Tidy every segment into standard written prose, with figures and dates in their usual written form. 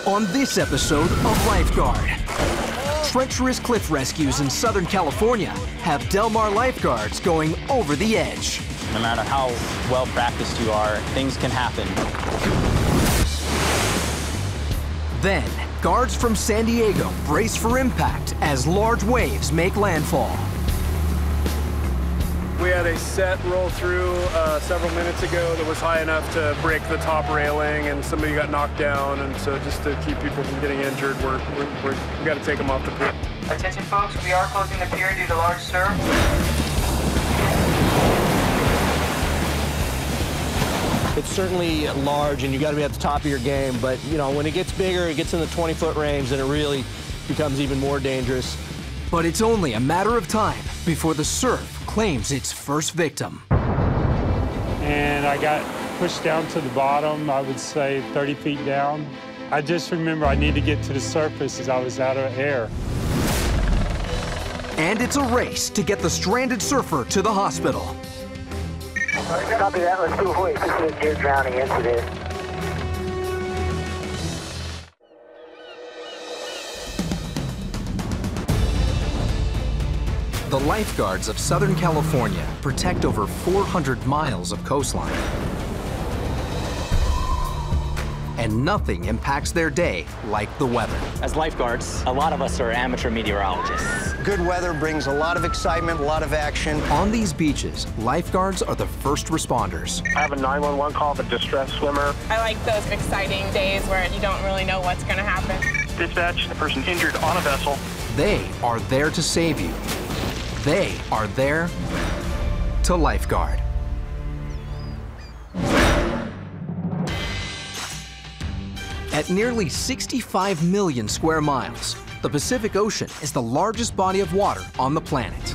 On this episode of Lifeguard, treacherous cliff rescues in Southern California have Del Mar lifeguards going over the edge. No matter how well practiced you are, things can happen. Then, guards from San Diego brace for impact as large waves make landfall. We had a set roll through several minutes ago that was high enough to break the top railing, and somebody got knocked down. And so, just to keep people from getting injured, we got to take them off the pier. Attention, folks, we are closing the pier due to large surf. It's certainly large, and you got to be at the top of your game. But you know, when it gets bigger, it gets in the 20-foot range, then it really becomes even more dangerous. But it's only a matter of time before the surf claims its first victim. And I got pushed down to the bottom, I would say 30 feet down. I just remember I need to get to the surface as I was out of air. And it's a race to get the stranded surfer to the hospital. Copy that. Let's do a hoist. This is near drowning incident. The lifeguards of Southern California protect over 400 miles of coastline. And nothing impacts their day like the weather. As lifeguards, a lot of us are amateur meteorologists. Good weather brings a lot of excitement, a lot of action. On these beaches, lifeguards are the first responders. I have a 911 call of a distressed swimmer. I like those exciting days where you don't really know what's going to happen. Dispatch, a person injured on a vessel. They are there to save you. They are there to lifeguard. At nearly 65 million square miles, the Pacific Ocean is the largest body of water on the planet.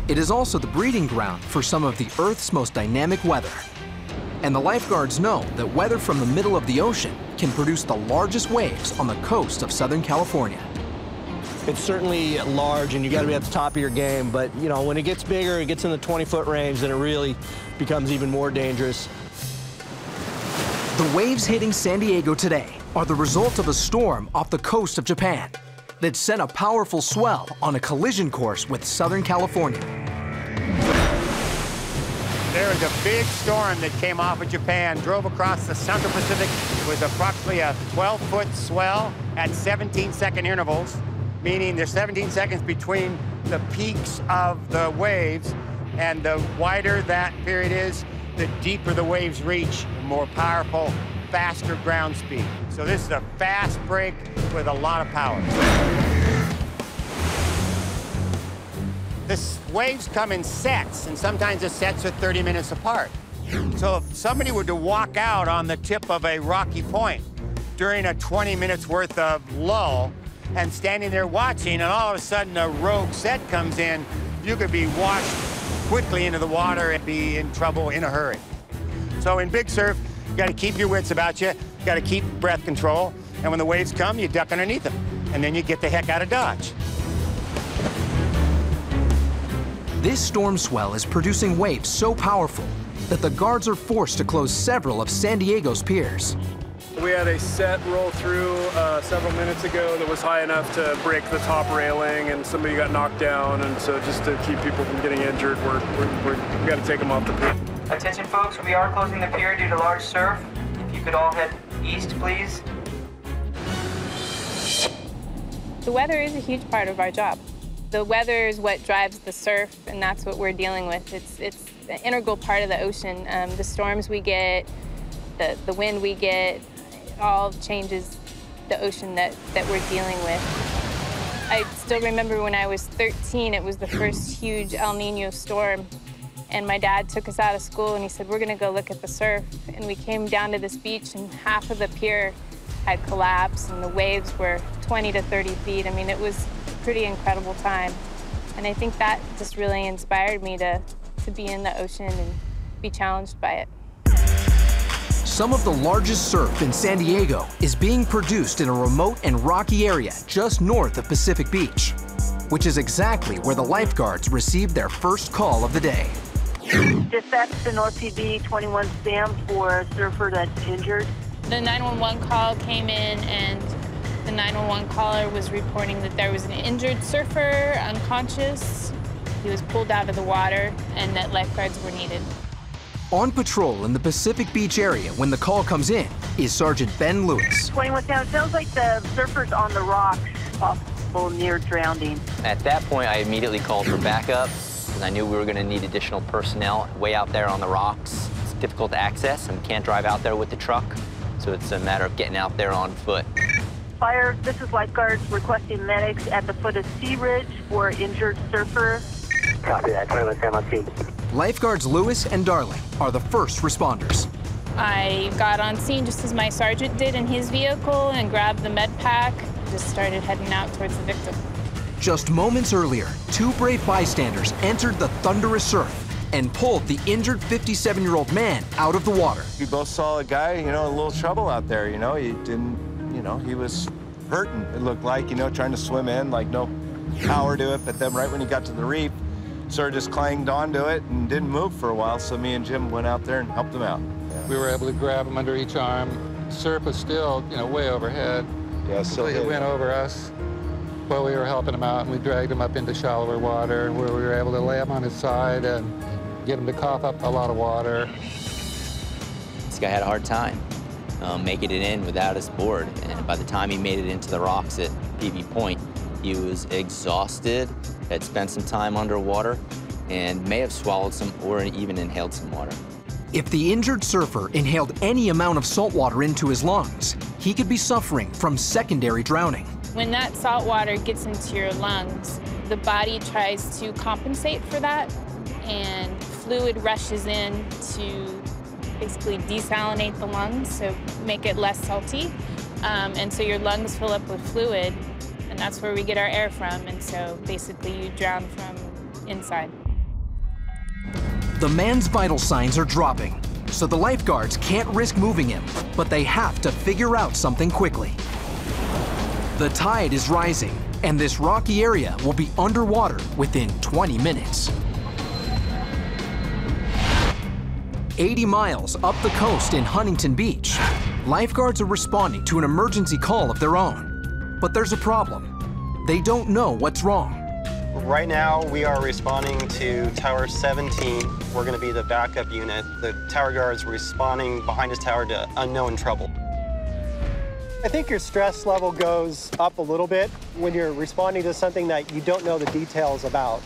It is also the breeding ground for some of the Earth's most dynamic weather. And the lifeguards know that weather from the middle of the ocean can produce the largest waves on the coast of Southern California. It's certainly large, and you got to be at the top of your game. But you know, when it gets bigger, it gets in the 20-foot range, then it really becomes even more dangerous. The waves hitting San Diego today are the result of a storm off the coast of Japan that sent a powerful swell on a collision course with Southern California. There was a big storm that came off of Japan, drove across the Central Pacific. It was approximately a 12-foot swell at 17-second intervals, meaning there's 17 seconds between the peaks of the waves, and the wider that period is, the deeper the waves reach, the more powerful, faster ground speed. So this is a fast break with a lot of power. The waves come in sets, and sometimes the sets are 30 minutes apart. So if somebody were to walk out on the tip of a rocky point during a 20 minutes worth of lull, and standing there watching, and all of a sudden a rogue set comes in, you could be washed quickly into the water and be in trouble in a hurry. So in big surf, you got to keep your wits about you, you got to keep breath control, and when the waves come, you duck underneath them, and then you get the heck out of Dodge. This storm swell is producing waves so powerful that the guards are forced to close several of San Diego's piers. We had a set roll through several minutes ago that was high enough to break the top railing, and somebody got knocked down. And so, just to keep people from getting injured, we got to take them off the pier. Attention, folks, we are closing the pier due to large surf. If you could all head east, please. The weather is a huge part of our job. The weather is what drives the surf, and that's what we're dealing with. It's an integral part of the ocean. The storms we get, the wind we get, it all changes the ocean that we're dealing with. I still remember when I was 13, it was the first huge El Nino storm, and my dad took us out of school and he said, we're gonna go look at the surf. And we came down to this beach and half of the pier had collapsed and the waves were 20 to 30 feet. I mean, it was a pretty incredible time. And I think that just really inspired me to be in the ocean and be challenged by it. Some of the largest surf in San Diego is being produced in a remote and rocky area just north of Pacific Beach, which is exactly where the lifeguards received their first call of the day. Dispatch to North PB 21 Sam for a surfer that's injured. The 911 call came in, and the 911 caller was reporting that there was an injured surfer, unconscious. He was pulled out of the water, and that lifeguards were needed. On patrol in the Pacific Beach area when the call comes in is Sergeant Ben Lewis. 21 down. Sounds like the surfer's on the rocks, possible near drowning. At that point, I immediately called for backup because I knew we were going to need additional personnel way out there on the rocks. It's difficult to access, and we can't drive out there with the truck, so it's a matter of getting out there on foot. Fire, this is Lifeguards requesting medics at the foot of Sea Ridge for injured surfer. Copy that, 21 down on scene. Lifeguards Lewis and Darling are the first responders. I got on scene just as my sergeant did in his vehicle and grabbed the med pack. Just started heading out towards the victim. Just moments earlier, two brave bystanders entered the thunderous surf and pulled the injured 57-year-old man out of the water. We both saw a guy, in a little trouble out there, He didn't, he was hurting, it looked like, trying to swim in, like no power to it. But then right when he got to the reef, sort of just clanged onto it and didn't move for a while, so me and Jim went out there and helped him out. We were able to grab him under each arm. The surf was still, way overhead. Yeah, still it went over us while we were helping him out, and we dragged him up into shallower water where we were able to lay him on his side and get him to cough up a lot of water. This guy had a hard time making it in without his board, and by the time he made it into the rocks at PB Point, he was exhausted, had spent some time underwater, and may have swallowed some or even inhaled some water. If the injured surfer inhaled any amount of salt water into his lungs, he could be suffering from secondary drowning. When that salt water gets into your lungs, the body tries to compensate for that, and fluid rushes in to basically desalinate the lungs, so make it less salty. And so your lungs fill up with fluid, and that's where we get our air from, and so basically you drown from inside. The man's vital signs are dropping, so the lifeguards can't risk moving him, but they have to figure out something quickly. The tide is rising, and this rocky area will be underwater within 20 minutes. 80 miles up the coast in Huntington Beach, lifeguards are responding to an emergency call of their own. But there's a problem. They don't know what's wrong. Right now, we are responding to Tower 17. We're going to be the backup unit. The tower guard's responding behind his tower to unknown trouble. I think your stress level goes up a little bit when you're responding to something that you don't know the details about.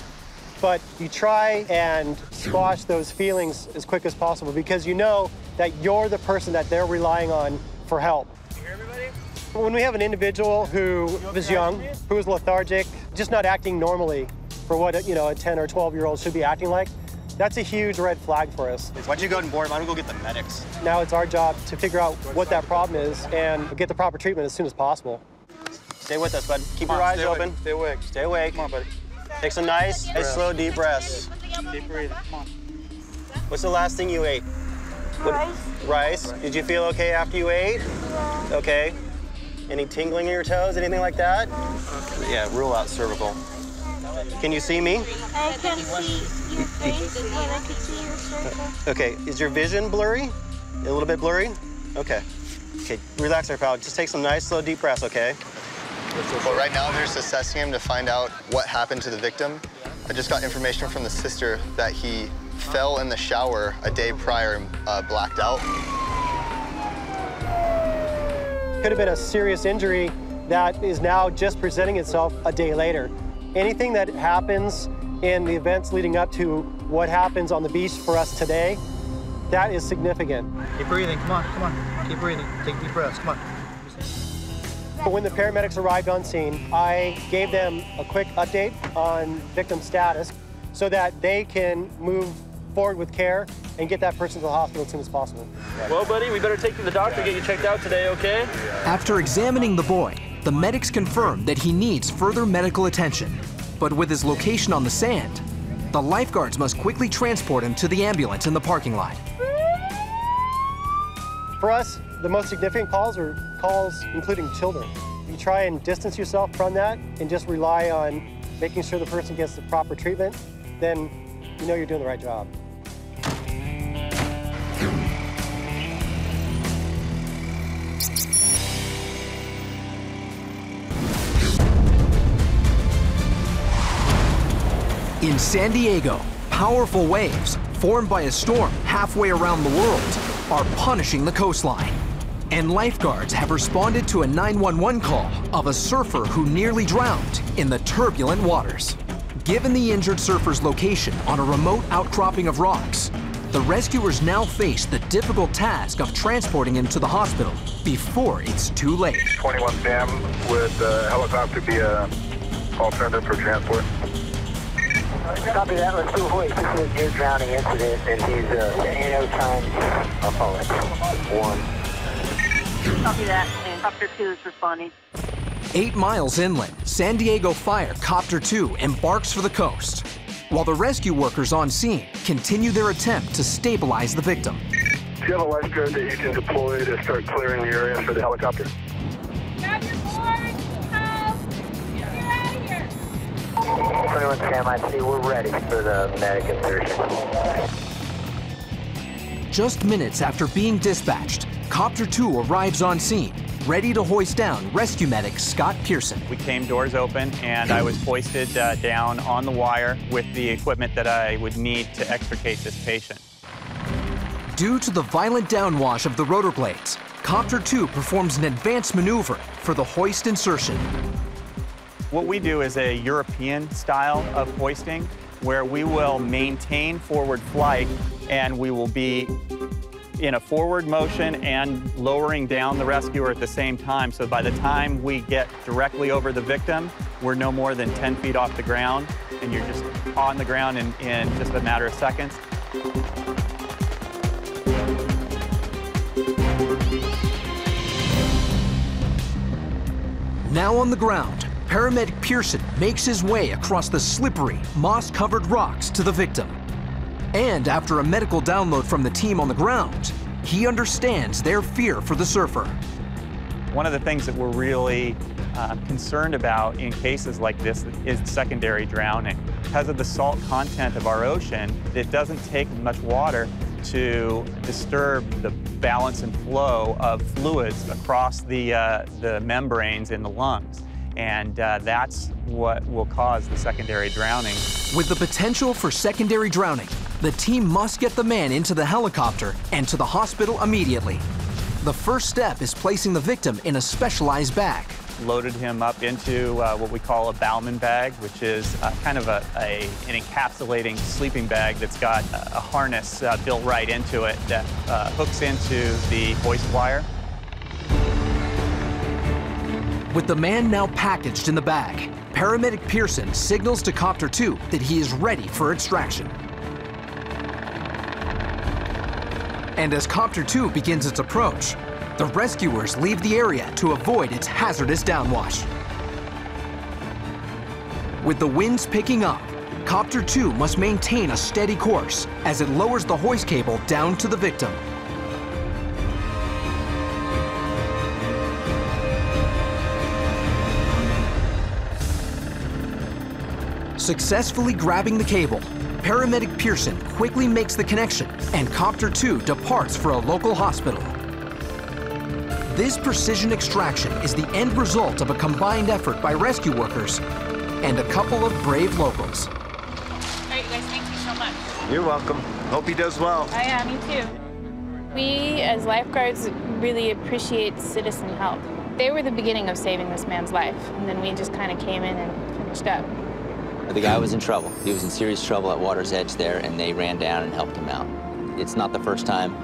But you try and squash those feelings as quick as possible because you know that you're the person that they're relying on for help. You hear everybody? When we have an individual who is young, who is lethargic, just not acting normally for what a 10 or 12-year-old should be acting like, that's a huge red flag for us. Why'd you go and board him? Why don't we go get the medics? Now it's our job to figure out what that problem is and get the proper treatment as soon as possible. Stay with us, bud. Keep your eyes open. Stay awake. Stay awake. Come on, buddy. Take some nice, slow, deep breaths. Keep breathing. Come on. What's the last thing you ate? Rice. Rice? Did you feel okay after you ate? Yeah. Okay. Any tingling in your toes? Anything like that? Yeah, rule out cervical. Can you see me? I can see your face, but I can see your circle. Okay, is your vision blurry? A little bit blurry? Okay. Okay, relax there, pal. Just take some nice, slow, deep breaths, okay? Well, right now they're just assessing him to find out what happened to the victim. I just got information from the sister that he fell in the shower a day prior and blacked out. Could have been a serious injury that is now just presenting itself a day later. Anything that happens in the events leading up to what happens on the beach for us today, that is significant. Keep breathing, come on, come on. Keep breathing, take deep breaths, come on. When the paramedics arrived on scene, I gave them a quick update on victim status so that they can move forward with care and get that person to the hospital as soon as possible. Well, buddy, we better take you to the doctor, get you checked out today, okay? After examining the boy, the medics confirmed that he needs further medical attention. But with his location on the sand, the lifeguards must quickly transport him to the ambulance in the parking lot. For us, the most significant calls are calls including children. You try and distance yourself from that and just rely on making sure the person gets the proper treatment, then you know you're doing the right job. In San Diego, powerful waves, formed by a storm halfway around the world, are punishing the coastline. And lifeguards have responded to a 911 call of a surfer who nearly drowned in the turbulent waters. Given the injured surfer's location on a remote outcropping of rocks, the rescuers now face the difficult task of transporting him to the hospital before it's too late. 21 Sam, would the helicopter be an alternative for transport? Copy that, let's do a hoist. This is a near drowning incident, and he's in no time. I'll follow it. 1. Copy that, and Copter 2 is responding. 8 miles inland, San Diego Fire Copter 2 embarks for the coast, while the rescue workers on scene continue their attempt to stabilize the victim. Do you have a lifeguard that you can deploy to start clearing the area for the helicopter? Grab your board, help! Get out of here! 21 Sam, I see we're ready for the medic insertion. Just minutes after being dispatched, Copter 2 arrives on scene, ready to hoist down rescue medic Scott Pearson. We came doors open, and I was hoisted down on the wire with the equipment that I would need to extricate this patient. Due to the violent downwash of the rotor blades, Copter 2 performs an advanced maneuver for the hoist insertion. What we do is a European style of hoisting, where we will maintain forward flight, and we will be in a forward motion and lowering down the rescuer at the same time. So by the time we get directly over the victim, we're no more than 10 feet off the ground, and you're just on the ground in just a matter of seconds. Now on the ground, paramedic Pearson makes his way across the slippery, moss-covered rocks to the victim. And after a medical download from the team on the ground, he understands their fear for the surfer. One of the things that we're really concerned about in cases like this is secondary drowning. Because of the salt content of our ocean, it doesn't take much water to disturb the balance and flow of fluids across the membranes in the lungs. And that's what will cause the secondary drowning. With the potential for secondary drowning, the team must get the man into the helicopter and to the hospital immediately. The first step is placing the victim in a specialized bag. Loaded him up into what we call a Bauman bag, which is kind of an encapsulating sleeping bag that's got a harness built right into it that hooks into the hoist wire. With the man now packaged in the bag, paramedic Pearson signals to Copter 2 that he is ready for extraction. And as Copter 2 begins its approach, the rescuers leave the area to avoid its hazardous downwash. With the winds picking up, Copter 2 must maintain a steady course as it lowers the hoist cable down to the victim. Successfully grabbing the cable, paramedic Pearson quickly makes the connection and Copter 2 departs for a local hospital. This precision extraction is the end result of a combined effort by rescue workers and a couple of brave locals. All right, you guys, thank you so much. You're welcome. Hope he does well. Oh yeah, me too. We, as lifeguards, really appreciate citizen help. They were the beginning of saving this man's life, and then we just kind of came in and finished up. The guy was in trouble. He was in serious trouble at water's edge there, and they ran down and helped him out. It's not the first time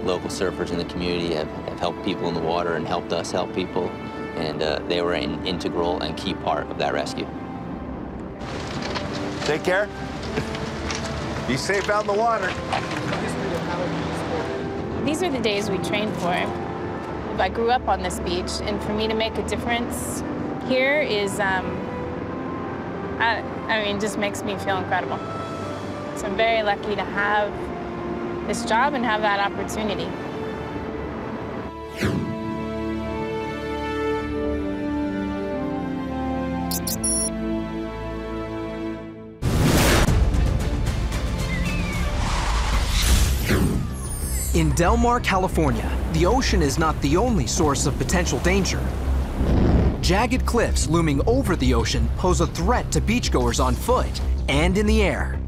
local surfers in the community have helped people in the water and helped us help people, and they were an integral and key part of that rescue. Take care. Be safe out in the water. These are the days we train for. I grew up on this beach, and for me to make a difference here is, I mean, it just makes me feel incredible. So I'm very lucky to have this job and have that opportunity. In Del Mar, California, the ocean is not the only source of potential danger. Jagged cliffs looming over the ocean pose a threat to beachgoers on foot and in the air.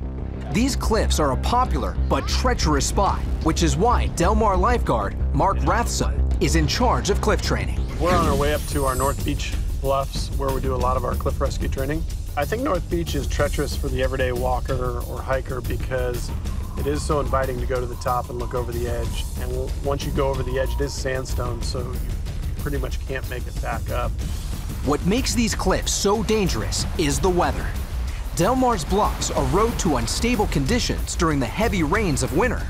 These cliffs are a popular but treacherous spot, which is why Del Mar lifeguard Mark Rathson is in charge of cliff training. We're on our way up to our North Beach bluffs where we do a lot of our cliff rescue training. I think North Beach is treacherous for the everyday walker or hiker because it is so inviting to go to the top and look over the edge. And once you go over the edge, it is sandstone, so you pretty much can't make it back up. What makes these cliffs so dangerous is the weather. Del Mar's bluffs erode to unstable conditions during the heavy rains of winter,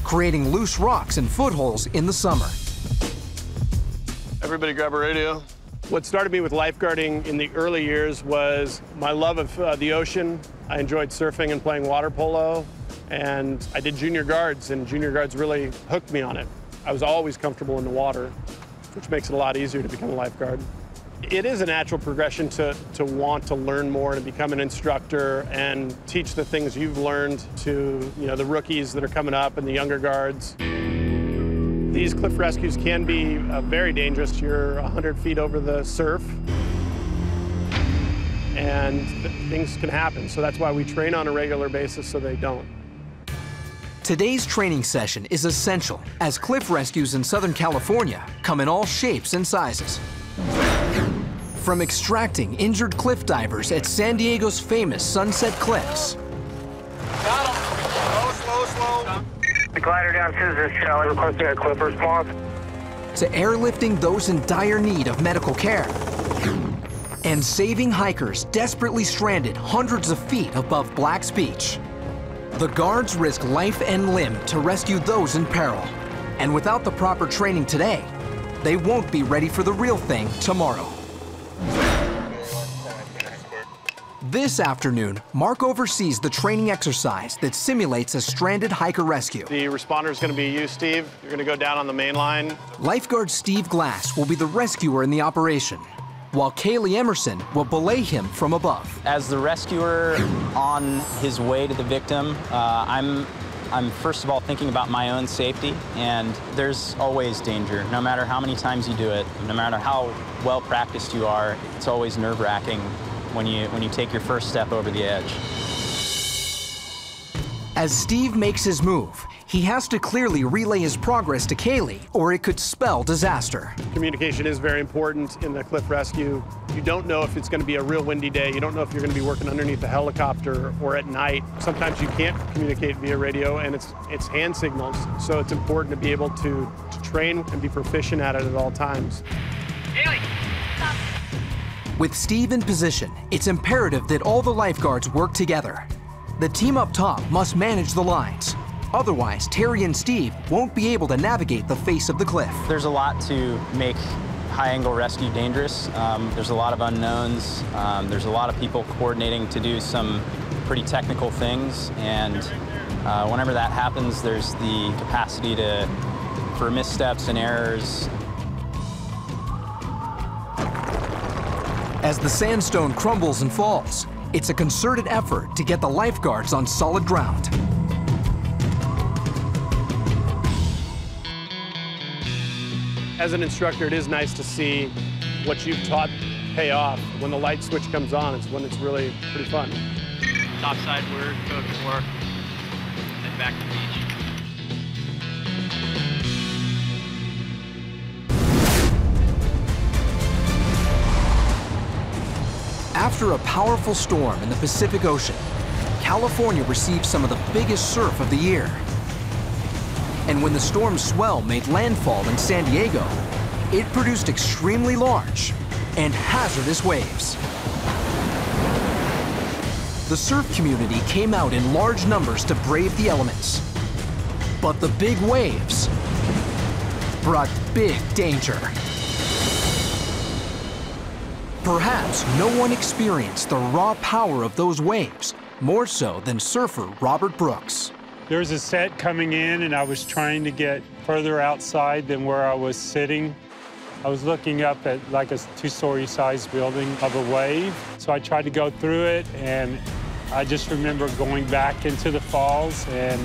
creating loose rocks and footholds in the summer. Everybody grab a radio. What started me with lifeguarding in the early years was my love of the ocean. I enjoyed surfing and playing water polo, and I did junior guards, and junior guards really hooked me on it. I was always comfortable in the water, which makes it a lot easier to become a lifeguard. It is a natural progression to want to learn more and become an instructor and teach the things you've learned to the rookies that are coming up and the younger guards. These cliff rescues can be very dangerous. You're 100 feet over the surf, and things can happen. So that's why we train on a regular basis so they don't. Today's training session is essential as cliff rescues in Southern California come in all shapes and sizes. From extracting injured cliff divers at San Diego's famous Sunset Cliffs. Got him. Slow. The glider down Scissors, Charlie, requesting a cliff response. To airlifting those in dire need of medical care. And saving hikers desperately stranded hundreds of feet above Black's Beach. The guards risk life and limb to rescue those in peril. And without the proper training today, they won't be ready for the real thing tomorrow. This afternoon, Mark oversees the training exercise that simulates a stranded hiker rescue. The responder is going to be you, Steve. You're going to go down on the main line. Lifeguard Steve Glass will be the rescuer in the operation, while Kaylee Emerson will belay him from above. As the rescuer on his way to the victim, I'm first of all thinking about my own safety, and there's always danger. No matter how many times you do it, no matter how well practiced you are, it's always nerve-wracking when you take your first step over the edge. As Steve makes his move, he has to clearly relay his progress to Kaylee, or it could spell disaster. Communication is very important in the cliff rescue. You don't know if it's going to be a real windy day. You don't know if you're going to be working underneath a helicopter or at night. Sometimes you can't communicate via radio, and it's hand signals. So it's important to be able to train and be proficient at it at all times. Kaylee, stop. With Steve in position, it's imperative that all the lifeguards work together. The team up top must manage the lines. Otherwise, Terry and Steve won't be able to navigate the face of the cliff. There's a lot to make high-angle rescue dangerous. There's a lot of unknowns. There's a lot of people coordinating to do some pretty technical things, and whenever that happens, there's the capacity for missteps and errors. As the sandstone crumbles and falls, it's a concerted effort to get the lifeguards on solid ground. As an instructor, it is nice to see what you've taught pay off. When the light switch comes on, it's when it's really pretty fun. Topside word, code 4, and back to the beach. After a powerful storm in the Pacific Ocean, California received some of the biggest surf of the year. And when the storm's swell made landfall in San Diego, it produced extremely large and hazardous waves. The surf community came out in large numbers to brave the elements. But the big waves brought big danger. Perhaps no one experienced the raw power of those waves more so than surfer Robert Brooks. There was a set coming in, and I was trying to get further outside than where I was sitting. I was looking up at like a 2-story sized building of a wave. So I tried to go through it, and I just remember going back into the falls and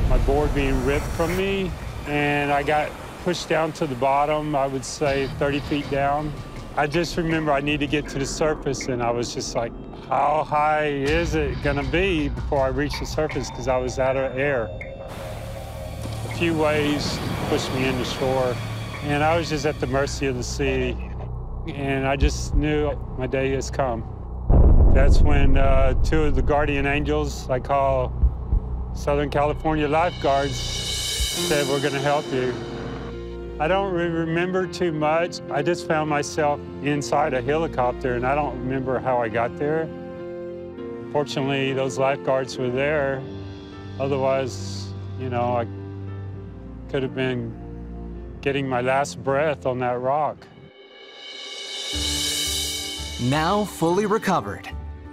my board being ripped from me, and I got pushed down to the bottom, I would say 30 feet down. I just remember I need to get to the surface, and I was just like, how high is it gonna be before I reach the surface? Because I was out of air. A few waves pushed me into shore, and I was just at the mercy of the sea. And I just knew my day has come. That's when two of the guardian angels I call Southern California Lifeguards said, we're gonna help you. I don't really remember too much. I just found myself inside a helicopter, and I don't remember how I got there. Fortunately, those lifeguards were there. Otherwise, you know, I could have been getting my last breath on that rock. Now fully recovered,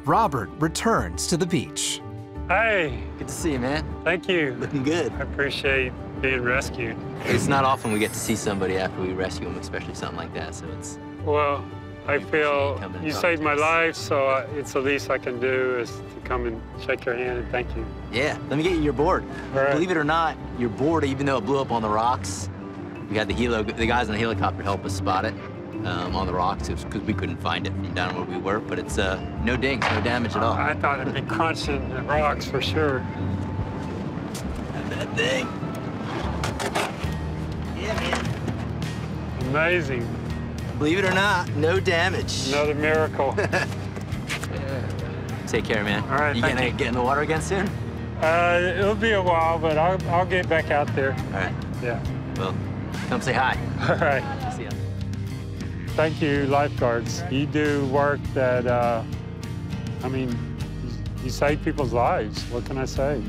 Robert returns to the beach. Hey. Good to see you, man. Thank you. Looking good. I appreciate being rescued. It's not often we get to see somebody after we rescue them, especially something like that, so it's... Well, I feel you saved my life, so it's the least I can do is to come and shake your hand and thank you. Yeah, let me get you your board. Right. Believe it or not, your board, even though it blew up on the rocks, we had the guys in the helicopter help us spot it on the rocks because we couldn't find it from down where we were, but it's no dings, no damage at all. I thought it'd be crunching the rocks for sure. That thing. Yeah, man. Amazing. Believe it or not, no damage. Another miracle. Take care, man. All right, you gonna get in the water again soon? It'll be a while, but I'll get back out there. All right. Yeah. Well, come say hi. All right. See ya. Thank you, lifeguards. You do work that, I mean, you save people's lives. What can I say?